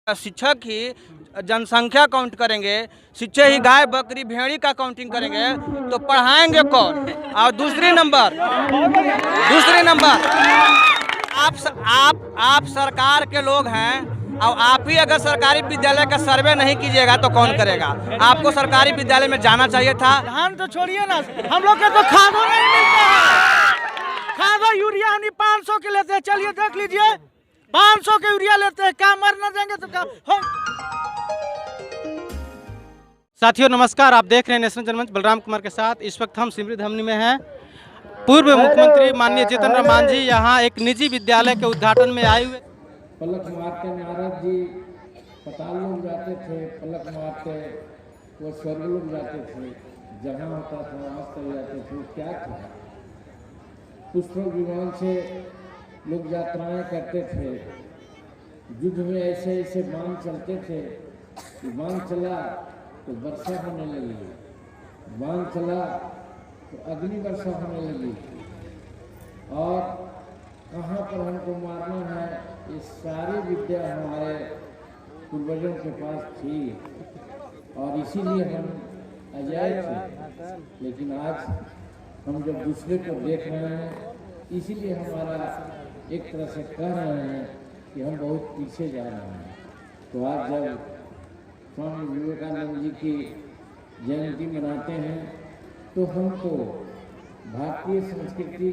शिक्षक ही जनसंख्या काउंट करेंगे, शिक्षक ही गाय बकरी भेड़ी का काउंटिंग करेंगे तो पढ़ाएंगे कौन। और दूसरी नंबर आप सरकार के लोग हैं और आप ही अगर सरकारी विद्यालय का सर्वे नहीं कीजिएगा तो कौन करेगा। आपको सरकारी विद्यालय में जाना चाहिए था। धान तो छोड़िए ना, हम लोग के तो खादो नहीं मिलता है। खादो यूरिया हम 500 के लेते हैं, चलिए देख लीजिए 500 के यूरिया लेते हैं, क्या मर न देंगे तो क्या हो। साथियों नमस्कार, आप देख रहे हैं नेशनल जनमंच बलराम कुमार के साथ। इस वक्त हम सिमरी धमनी में हैं। पूर्व मुख्यमंत्री माननीय जीतन राम मांझी यहाँ एक निजी विद्यालय के उद्घाटन में आए हुए। पलक मारते नारद जी पताल लोग जाते थे, पलक मारते वो स्वर्ग लोग जाते थे, जहाँ होता था वहाँ चले जाते थे। क्या था, पुष्पक विमान से लोग यात्राएं करते थे। युद्ध में ऐसे ऐसे बाण चलते थे, बाण चला तो वर्षा होने लगी, बाण चला तो अग्नि वर्षा होने लगी। और कहाँ पर हमको मारना है, ये सारी विद्या हमारे पूर्वजों के पास थी और इसीलिए हम अजय थे। लेकिन आज हम जब दूसरे को देख रहे हैं, इसीलिए हमारा एक तरह से कह रहे हैं कि हम बहुत पीछे जा रहे हैं। तो आज जब स्वामी विवेकानंद जी की जयंती मनाते हैं तो हमको भारतीय संस्कृति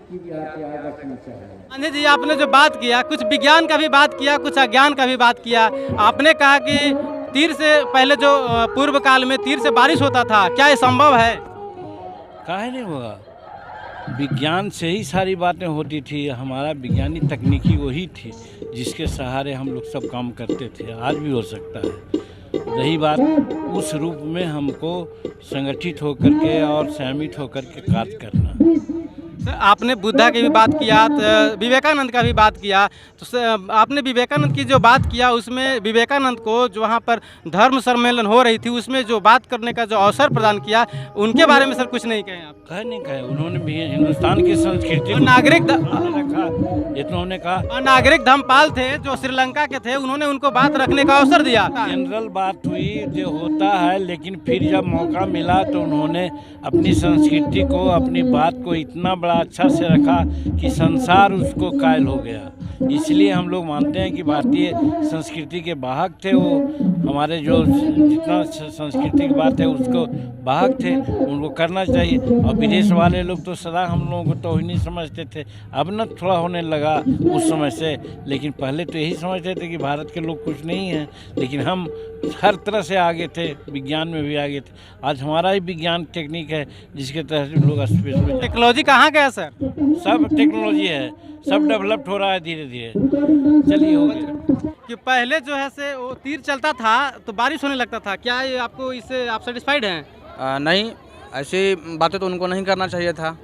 की भी याद रखनी चाहिए। मांझी जी, आपने जो बात किया, कुछ विज्ञान का भी बात किया, कुछ अज्ञान का भी बात किया। आपने कहा कि तीर से पहले जो पूर्व काल में तीर से बारिश होता था, क्या ये संभव है? काहे नहीं होगा, विज्ञान से ही सारी बातें होती थी। हमारा विज्ञानिक तकनीकी वही थी जिसके सहारे हम लोग सब काम करते थे। आज भी हो सकता है। रही बात उस रूप में हमको संगठित होकर के और सहमित होकर के कार्य करना। सर, आपने बुद्धा की भी बात किया, तो विवेकानंद का भी बात किया। तो आपने विवेकानंद की जो बात किया, उसमें विवेकानंद को जो वहाँ पर धर्म सम्मेलन हो रही थी, उसमें जो बात करने का जो अवसर प्रदान किया, उनके बारे में सर कुछ नहीं कहें आप? कहे नहीं कहे, उन्होंने भी हिंदुस्तान की संस्कृति नागरिक इन्होंने कहा। नागरिक धर्मपाल थे जो श्रीलंका के थे, उन्होंने उनको बात रखने का अवसर दिया। जनरल बात हुई जो होता है, लेकिन फिर जब मौका मिला तो उन्होंने अपनी संस्कृति को, अपनी बात को इतना बड़ा अच्छा से रखा कि संसार उसको कायल हो गया। इसलिए हम लोग मानते हैं कि भारतीय संस्कृति के वाहक थे वो। हमारे जो जितना संस्कृति की बात है उसको वाहक थे, उनको करना चाहिए। और विदेश वाले लोग तो सदा हम लोगों को तो ही नहीं समझते थे, अब न थोड़ा होने लगा उस समय से। लेकिन पहले तो यही समझते थे कि भारत के लोग कुछ नहीं हैं, लेकिन हम हर तरह से आगे थे, विज्ञान में भी आगे थे। आज हमारा ही विज्ञान टेक्निक है जिसके तहत लोग स्पेस में। टेक्नोलॉजी कहाँ गया सर? सब टेक्नोलॉजी है, सब डेवलप्ड हो रहा है धीरे धीरे। चलिए हो गया कि पहले जो है से वो तीर चलता था तो बारिश होने लगता था। क्या ये आपको इससे आप सेटिस्फाइड हैं? नहीं, ऐसी बातें तो उनको नहीं करना चाहिए था।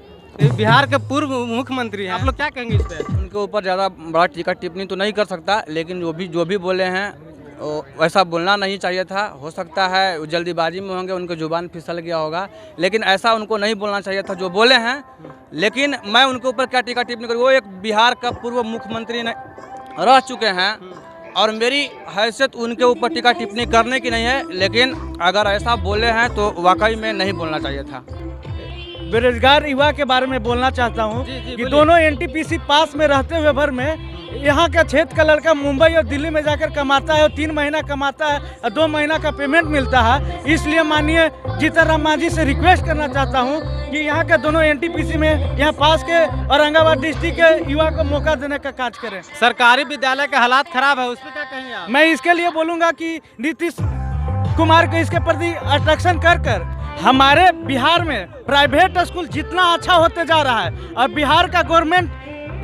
बिहार के पूर्व मुख्यमंत्री हैं, आप लोग क्या कहेंगे इस पर? उनके ऊपर ज़्यादा बड़ा टीका टिप्पणी तो नहीं कर सकता, लेकिन जो भी बोले हैं वैसा बोलना नहीं चाहिए था। हो सकता है जल्दीबाजी में होंगे, उनकी जुबान फिसल गया होगा, लेकिन ऐसा उनको नहीं बोलना चाहिए था जो बोले हैं। लेकिन मैं उनके ऊपर क्या टीका टिप्पणी करूँ, वो एक बिहार का पूर्व मुख्यमंत्री रह चुके हैं और मेरी हैसियत उनके ऊपर टीका टिप्पणी करने की नहीं है। लेकिन अगर ऐसा बोले हैं तो वाकई में नहीं बोलना चाहिए था। बेरोजगार युवा के बारे में बोलना चाहता हूँ कि दोनों एनटीपीसी पास में रहते हुए भर में यहाँ का क्षेत्र का लड़का मुंबई और दिल्ली में जाकर कमाता है और 3 महीना कमाता है और 2 महीना का पेमेंट मिलता है। इसलिए माननीय जीतन राम मांझी से रिक्वेस्ट करना चाहता हूँ कि यहाँ के दोनों एनटीपीसी में यहाँ पास के औरंगाबाद डिस्ट्रिक्ट के युवा को मौका देने का कार्य करें। सरकारी विद्यालय का हालात खराब है, उस पर क्या कहेंगे आप? मैं इसके लिए बोलूँगा कि नीतीश कुमार को इसके प्रति अट्रैक्शन कर हमारे बिहार में प्राइवेट स्कूल जितना अच्छा होते जा रहा है और बिहार का गवर्नमेंट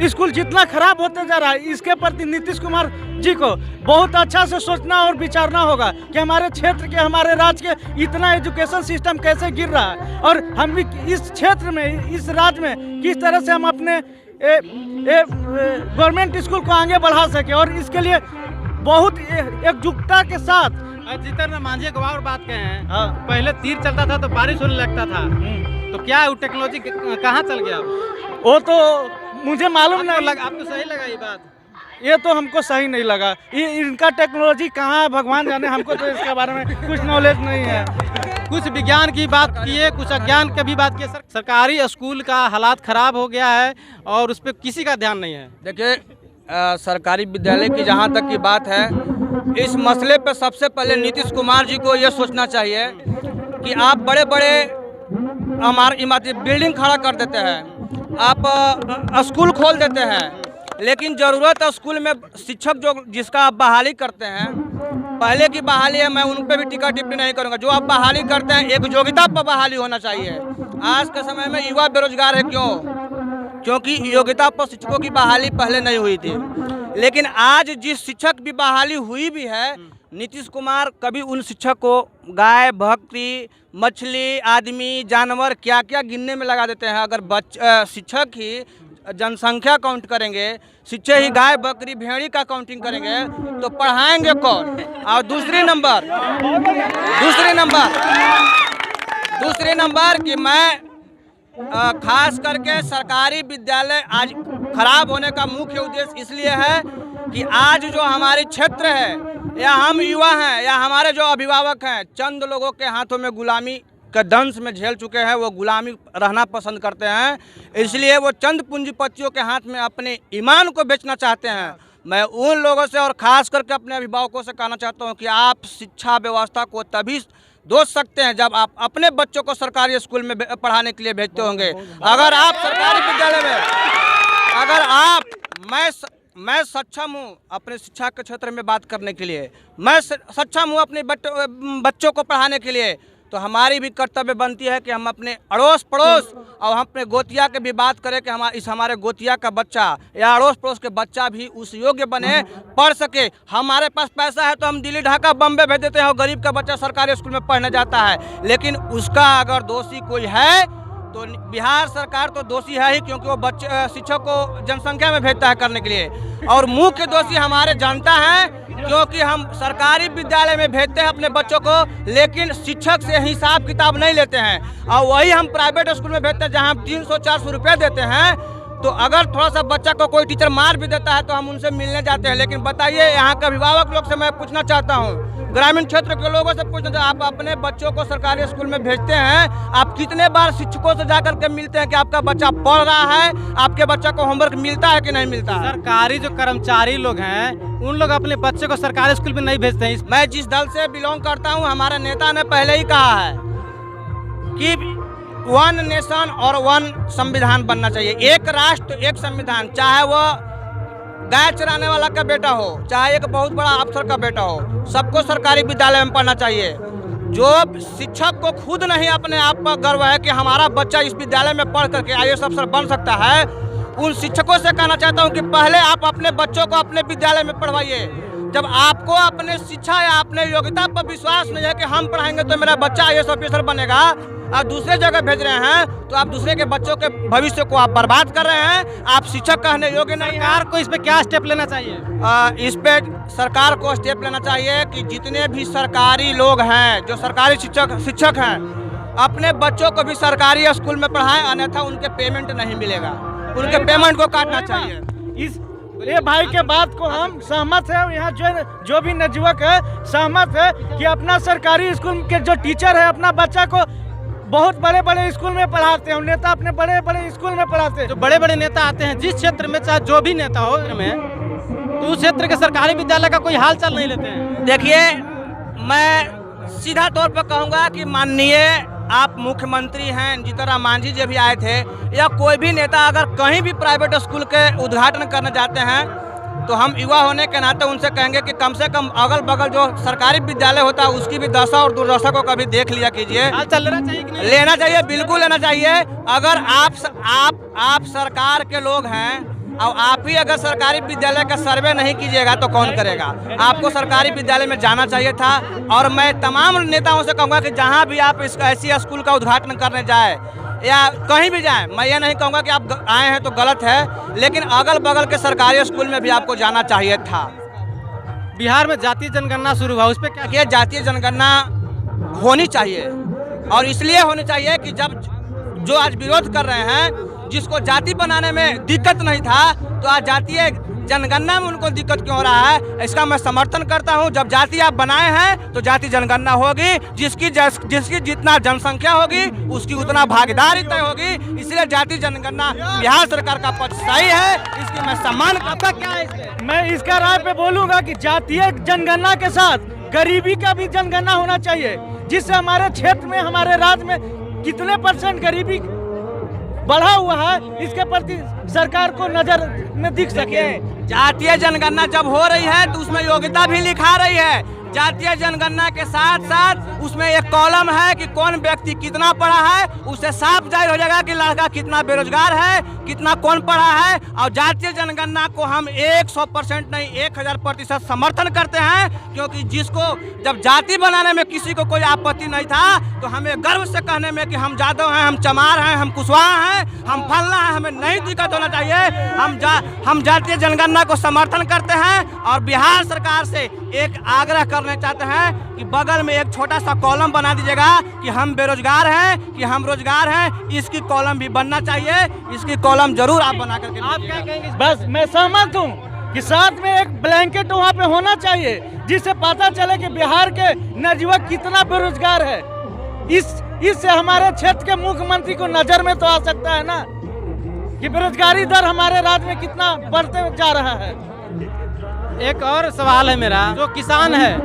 स्कूल जितना खराब होते जा रहा है, इसके प्रति नीतीश कुमार जी को बहुत अच्छा से सोचना और विचारना होगा कि हमारे क्षेत्र के, हमारे राज्य के इतना एजुकेशन सिस्टम कैसे गिर रहा है और हम भी इस क्षेत्र में, इस राज्य में किस तरह से हम अपने गवर्नमेंट स्कूल को आगे बढ़ा सके। और इसके लिए बहुत एकजुटता के साथ जीतन राम मांझी को और बात कहे हैं। हाँ, पहले तीर चलता था तो बारिश होने लगता था, तो क्या वो टेक्नोलॉजी कहाँ चल गया? वो तो मुझे मालूम नहीं आपको सही लगा ये बात? ये तो हमको सही नहीं लगा। इनका टेक्नोलॉजी कहाँ है भगवान जाने, हमको तो इसके बारे में कुछ नॉलेज नहीं है। कुछ विज्ञान की बात किए, कुछ अज्ञान की भी बात किए। सरकारी स्कूल का हालात खराब हो गया है और उस पर किसी का ध्यान नहीं है। देखिए सरकारी विद्यालय की जहाँ तक की बात है, इस मसले पर सबसे पहले नीतीश कुमार जी को ये सोचना चाहिए कि आप बड़े बड़े हमारे इमारती बिल्डिंग खड़ा कर देते हैं, आप स्कूल खोल देते हैं, लेकिन ज़रूरत है स्कूल में शिक्षक जो जिसका आप बहाली करते हैं, पहले की बहाली है, मैं उन पर भी टीका टिप्पणी नहीं करूंगा। जो आप बहाली करते हैं एक योग्यता पर बहाली होना चाहिए। आज के समय में युवा बेरोजगार है, क्यों? क्योंकि योग्यता पर शिक्षकों की बहाली पहले नहीं हुई थी। लेकिन आज जिस शिक्षक भी बहाली हुई भी है, नीतीश कुमार कभी उन शिक्षक को गाय, बकरी, मछली, आदमी, जानवर क्या क्या गिनने में लगा देते हैं। अगर शिक्षक ही जनसंख्या काउंट करेंगे, शिक्षक ही गाय, बकरी, भेड़ी का काउंटिंग करेंगे तो पढ़ाएंगे कौन? और दूसरी नंबर कि मैं खास करके सरकारी विद्यालय आज खराब होने का मुख्य उद्देश्य इसलिए है कि आज जो हमारे क्षेत्र है या हम युवा हैं या हमारे जो अभिभावक हैं, चंद लोगों के हाथों में गुलामी के दंश में झेल चुके हैं। वो गुलामी रहना पसंद करते हैं, इसलिए वो चंद पूंजीपतियों के हाथ में अपने ईमान को बेचना चाहते हैं। मैं उन लोगों से और ख़ास करके अपने अभिभावकों से कहना चाहता हूं कि आप शिक्षा व्यवस्था को तभी दोष सकते हैं जब आप अपने बच्चों को सरकारी स्कूल में पढ़ाने के लिए भेजते होंगे। अगर आप सरकारी विद्यालय में मैं सक्षम हूँ अपने शिक्षा के क्षेत्र में बात करने के लिए, मैं सक्षम हूँ अपने बच्चों को पढ़ाने के लिए, तो हमारी भी कर्तव्य बनती है कि हम अपने अड़ोस पड़ोस और हम अपने गोतिया के भी बात करें कि हमारे गोतिया का बच्चा या अड़ोस पड़ोस के बच्चा भी उस योग्य बने, पढ़ सके। हमारे पास पैसा है तो हम दिल्ली, ढाका, बम्बे भेज देते हैं और गरीब का बच्चा सरकारी स्कूल में पढ़ने जाता है। लेकिन उसका अगर दोषी कोई है तो बिहार सरकार तो दोषी है ही, क्योंकि वो बच्चे शिक्षक को जनसंख्या में भेजता है करने के लिए, और मुख्य दोषी हमारे जनता है, क्योंकि हम सरकारी विद्यालय में भेजते हैं अपने बच्चों को, लेकिन शिक्षक से हिसाब किताब नहीं लेते हैं। और वही हम प्राइवेट स्कूल में भेजते हैं जहां हम 300-400 रुपये देते हैं। तो अगर थोड़ा सा बच्चा को कोई टीचर मार भी देता है तो हम उनसे मिलने जाते हैं। लेकिन बताइए, यहाँ के अभिभावक लोग से मैं पूछना चाहता हूँ, ग्रामीण क्षेत्र के लोगों से पूछना चाहता हूँ, आप अपने बच्चों को सरकारी स्कूल में भेजते हैं, आप कितने बार शिक्षकों से जाकर के मिलते हैं कि आपका बच्चा पढ़ रहा है, आपके बच्चा को होमवर्क मिलता है कि नहीं मिलता है? सरकारी जो कर्मचारी लोग हैं उन लोग अपने बच्चे को सरकारी स्कूल में नहीं भेजते हैं। मैं जिस दल से बिलोंग करता हूँ, हमारे नेता ने पहले ही कहा है कि 1 नेशन और 1 संविधान बनना चाहिए, एक राष्ट्र एक संविधान। चाहे वो गाय चराने वाला का बेटा हो, चाहे एक बहुत बड़ा अफसर का बेटा हो, सबको सरकारी विद्यालय में पढ़ना चाहिए। जो शिक्षक को खुद नहीं अपने आप पर गर्व है कि हमारा बच्चा इस विद्यालय में पढ़ करके IAS अफसर बन सकता है, उन शिक्षकों से कहना चाहता हूं कि पहले आप अपने बच्चों को अपने विद्यालय में पढ़वाइए। जब आपको अपने शिक्षा या अपने योग्यता पर विश्वास नहीं है कि हम पढ़ाएंगे तो मेरा बच्चा IAS ऑफिसर बनेगा, आप दूसरे जगह भेज रहे हैं तो आप दूसरे के बच्चों के भविष्य को आप बर्बाद कर रहे हैं। आप शिक्षक कहने योग्य नहीं। सरकार को इस पे क्या स्टेप लेना चाहिए? इस पे सरकार को स्टेप लेना चाहिए कि जितने भी सरकारी लोग हैं, जो सरकारी शिक्षक हैं, अपने बच्चों को भी सरकारी स्कूल में पढ़ाएं, अन्यथा उनके पेमेंट नहीं मिलेगा, उनके पेमेंट को काटना चाहिए। ये भाई के बात को हम सहमत है। यहाँ जो भी नवयुवक है सहमत है कि अपना सरकारी स्कूल के जो टीचर है अपना बच्चा को बहुत बड़े बड़े स्कूल में पढ़ाते हैं, नेता अपने बड़े बड़े स्कूल में पढ़ाते हैं। जो बड़े बड़े नेता आते हैं जिस क्षेत्र में, चाहे जो भी नेता हो में, तो उस क्षेत्र के सरकारी विद्यालय का कोई हाल चाल नहीं लेते हैं। देखिए, मैं सीधा तौर पर कहूँगा कि माननीय आप मुख्यमंत्री हैं, जीतन राम मांझी जी भी आए थे, या कोई भी नेता अगर कहीं भी प्राइवेट स्कूल के उद्घाटन करने जाते हैं तो हम युवा होने के नाते उनसे कहेंगे कि कम से कम अगल बगल जो सरकारी विद्यालय होता है उसकी भी दशा और दुर्दशा को कभी देख लिया कीजिए। हाल चाल लेना चाहिए कि नहीं? लेना चाहिए, बिल्कुल लेना चाहिए। अगर आप सरकार के लोग हैं और आप ही अगर सरकारी विद्यालय का सर्वे नहीं कीजिएगा तो कौन करेगा? आपको सरकारी विद्यालय में जाना चाहिए था। और मैं तमाम नेताओं से कहूँगा कि जहाँ भी आप ऐसी स्कूल का उद्घाटन करने जाए या कहीं भी जाएं, मैं ये नहीं कहूँगा कि आप आए हैं तो गलत है, लेकिन अगल बगल के सरकारी स्कूल में भी आपको जाना चाहिए था। बिहार में जातीय जनगणना शुरू हुआ, उस पर क्या? ये जातीय जनगणना होनी चाहिए, और इसलिए होनी चाहिए कि जब जो आज विरोध कर रहे हैं, जिसको जाति बनाने में दिक्कत नहीं था, तो आज जनगणना में उनको दिक्कत क्यों हो रहा है, इसका मैं समर्थन करता हूं। जब जाति आप बनाए हैं तो जाति जनगणना होगी, जिसकी जितना जनसंख्या होगी उसकी उतना भागीदारी तय होगी। इसलिए जाति जनगणना बिहार सरकार का पक्ष सही है, इसकी मैं सम्मान करता। क्या है इसमें? मैं इसका राय पे बोलूंगा कि जातीय जनगणना के साथ गरीबी का भी जनगणना होना चाहिए, जिससे हमारे क्षेत्र में, हमारे राज्य में कितने % गरीबी बढ़ा हुआ है, इसके प्रति सरकार को नजर में दिख सके। जातीय जनगणना जब हो रही है तो उसमें योग्यता भी लिखा रही है। जातीय जनगणना के साथ साथ उसमें एक कॉलम है कि कौन व्यक्ति कितना पढ़ा है, उससे साफ जाहिर हो जाएगा कि लड़का कितना बेरोजगार है, कितना कौन पढ़ा है। और जातीय जनगणना को हम 100% नहीं 1000% समर्थन करते हैं, क्योंकि जिसको जब जाति बनाने में किसी को कोई आपत्ति नहीं था तो हमें गर्व से कहने में कि हम यादव हैं, हम चमार हैं, हम कुशवाहा हैं, हम फलना है, हमें नहीं दिक्कत होना चाहिए। हम जातीय जनगणना को समर्थन करते हैं और बिहार सरकार से एक आग्रह करने चाहते हैं कि बगल में एक छोटा सा कॉलम बना दीजिएगा कि हम बेरोजगार हैं, कि हम रोजगार हैं। इसकी कॉलम भी बनना चाहिए, इसकी कॉलम जरूर आप बना करके। आप क्या कहेंगे? बस मैं सहमत हूँ कि साथ में एक ब्लैंकेट वहाँ पे होना चाहिए, जिससे पता चले कि बिहार के नवयुवक कितना बेरोजगार है। इससे हमारे क्षेत्र के मुख्यमंत्री को नजर में तो आ सकता है ना कि बेरोजगारी दर हमारे राज्य में कितना बढ़ते जा रहा है। एक और सवाल है मेरा, जो किसान है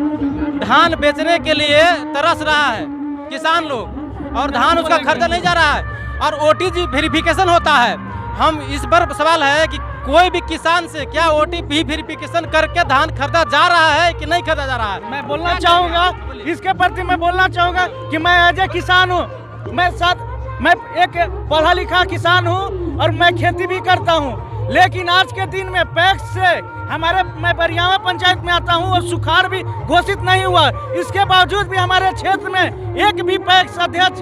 धान बेचने के लिए तरस रहा है किसान लोग, और धान उसका खरीदा नहीं जा रहा है और ओटीपी वेरिफिकेशन होता है। हम इस पर सवाल है कि कोई भी किसान से क्या ओटीपी वेरिफिकेशन करके धान खरीदा जा रहा है कि नहीं खरीदा जा रहा है? मैं बोलना चाहूँगा इसके प्रति, मैं बोलना चाहूँगा कि मैं एज ए किसान हूँ, मैं एक पढ़ा लिखा किसान हूँ और मैं खेती भी करता हूँ। लेकिन आज के दिन में पैक्स से मैं बरियावा पंचायत में आता हूँ और सुखाड़ भी घोषित नहीं हुआ। इसके बावजूद भी हमारे क्षेत्र में एक भी पैक्स अध्यक्ष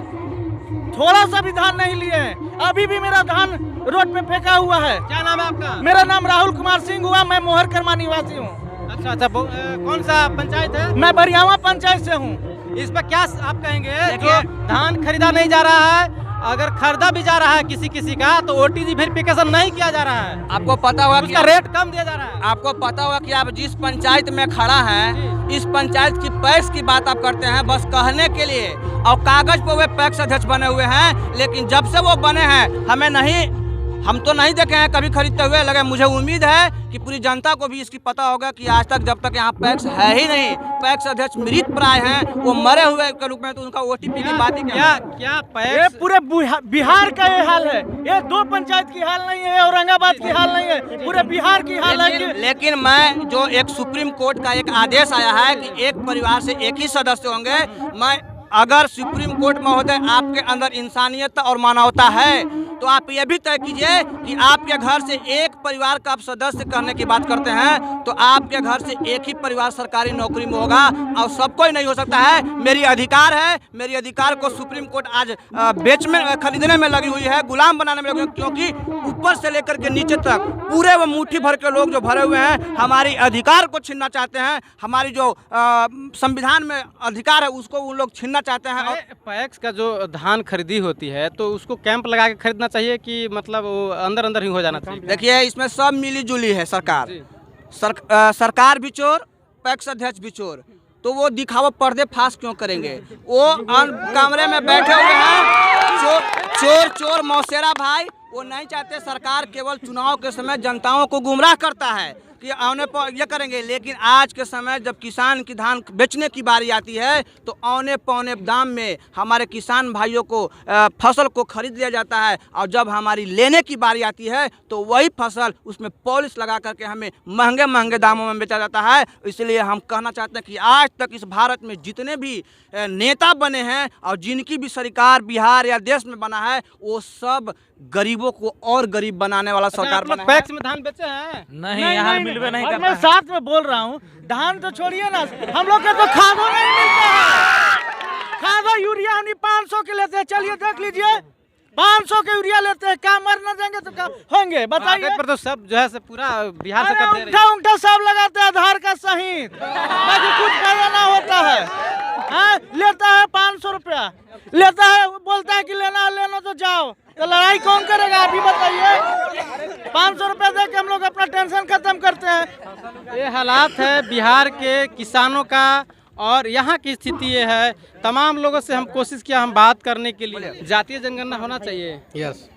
थोड़ा सा भी धान नहीं लिए हैं। अभी भी मेरा धान रोड पे फेंका हुआ है। क्या नाम है आपका? मेरा नाम राहुल कुमार सिंह हुआ, मैं मोहर कर्मा निवासी हूँ। अच्छा, कौन सा पंचायत है? मैं बरियावा पंचायत से हूँ। इस पर क्या आप कहेंगे? जो धान खरीदा नहीं जा रहा है, अगर खरीदा भी जा रहा है किसी का, तो ओटीपी वेरिफिकेशन नहीं किया जा रहा है। आपको पता होगा उसका रेट कम दिया जा रहा है। आपको पता होगा कि आप जिस पंचायत में खड़ा हैं, इस पंचायत की पैक्स की बात आप करते हैं बस कहने के लिए, और कागज पर वे पैक्स अध्यक्ष बने हुए हैं। लेकिन जब से वो बने हैं हम तो नहीं देखे हैं कभी खरीदते हुए। लगे मुझे उम्मीद है कि पूरी जनता को भी इसकी पता होगा कि आज तक जब तक यहाँ पैक्स है ही नहीं, पैक्स अध्यक्ष मृत प्राय हैं, वो मरे हुए के रूप में, तो उनका ओटीपी की बात ही क्या पैक्स? ये पूरे बिहार का ये हाल है। ये 2 पंचायत की हाल नहीं है, औरंगाबाद की हाल नहीं है, पूरे बिहार की हाल है। लेकिन मैं जो एक सुप्रीम कोर्ट का एक आदेश आया है कि एक परिवार से एक ही सदस्य होंगे, मैं अगर सुप्रीम कोर्ट महोदय आपके अंदर इंसानियत और मानवता है तो आप ये भी तय कीजिए कि आपके घर से एक परिवार का आप सदस्य करने की बात करते हैं तो आपके घर से एक ही परिवार सरकारी नौकरी में होगा और सबको ही नहीं हो सकता है। मेरी अधिकार है, मेरी अधिकार को सुप्रीम कोर्ट आज खरीदने में लगी हुई है, गुलाम बनाने में लगी हुई है, क्योंकि ऊपर से लेकर के नीचे तक पूरे वो मुट्ठी भर के लोग जो भरे हुए हैं हमारी अधिकार को छीनना चाहते हैं। हमारी जो संविधान में अधिकार है उसको उन लोग छीनना चाहते हैं। पैक्स का जो धान खरीदी होती है तो उसको कैंप लगा के खरीदना चाहिए कि मतलब वो अंदर ही हो जाना चाहिए? देखिए, इसमें सब मिली जुली है सरकार भी चोर, पैक्स अध्यक्ष भी चोर, तो वो दिखावा पर्दे फाश क्यों करेंगे? वो कमरे में बैठे हुए हैं चोर मौसेरा भाई। वो नहीं चाहते, सरकार केवल चुनाव के समय जनताओं को गुमराह करता है कि औने ये करेंगे, लेकिन आज के समय जब किसान की धान बेचने की बारी आती है तो औने पौने दाम में हमारे किसान भाइयों को फसल को खरीद लिया जाता है, और जब हमारी लेने की बारी आती है तो वही फसल उसमें पॉलिश लगा करके हमें महंगे महंगे दामों में बेचा जाता है। इसलिए हम कहना चाहते हैं कि आज तक इस भारत में जितने भी नेता बने हैं और जिनकी भी सरकार बिहार या देश में बना है, वो सब गरीबों को और गरीब बनाने वाला सरकार बना है। पैक्स में धान बेचे हैं? नहीं, यहाँ मिलवे नहीं करता। मैं साथ में बोल रहा हूँ, धान तो छोड़िए ना, हम लोग के तो खादों नहीं मिलता है। खादों यूरिया हम 500 के लेते हैं, चलिए देख लीजिए 500 के यूरिया लेते हैं, क्या मर न देंगे तो क्या होंगे बताइए? पर तो सब जो है से पूरा बिहार से कर दे रही है। अंगूठा सब लगाते हैं आधार का सहित, बाकी कुछ फायदा ना होता है। लेता है 500 रुपया, लेता है, बोलता है कि लेना तो जाओ, तो लड़ाई कौन करेगा आप ही बताइए। 500 रुपये दे के हम लोग अपना टेंशन खत्म करते हैं। ये हालात है बिहार के किसानों का और यहाँ की स्थिति ये है। तमाम लोगों से हम कोशिश किया हम बात करने के लिए। जातीय जनगणना होना चाहिए। यस।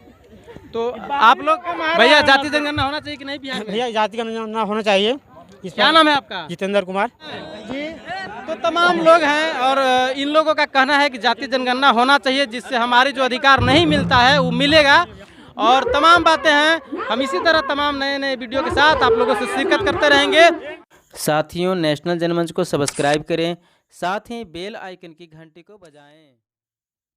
तो आप लोग भैया जातीय जनगणना होना चाहिए कि नहीं बिहार में? भैया जाति का जनगणना होना चाहिए। क्या नाम है आपका? जितेंद्र कुमार जी। तो तमाम लोग हैं और इन लोगों का कहना है कि जातीय जनगणना होना चाहिए, जिससे हमारे जो अधिकार नहीं मिलता है वो मिलेगा। और तमाम बातें हैं, हम इसी तरह तमाम नए नए वीडियो के साथ आप लोगों से शिरकत करते रहेंगे। साथियों, नेशनल जनमंच को सब्सक्राइब करें, साथ ही बेल आइकन की घंटी को बजाएं।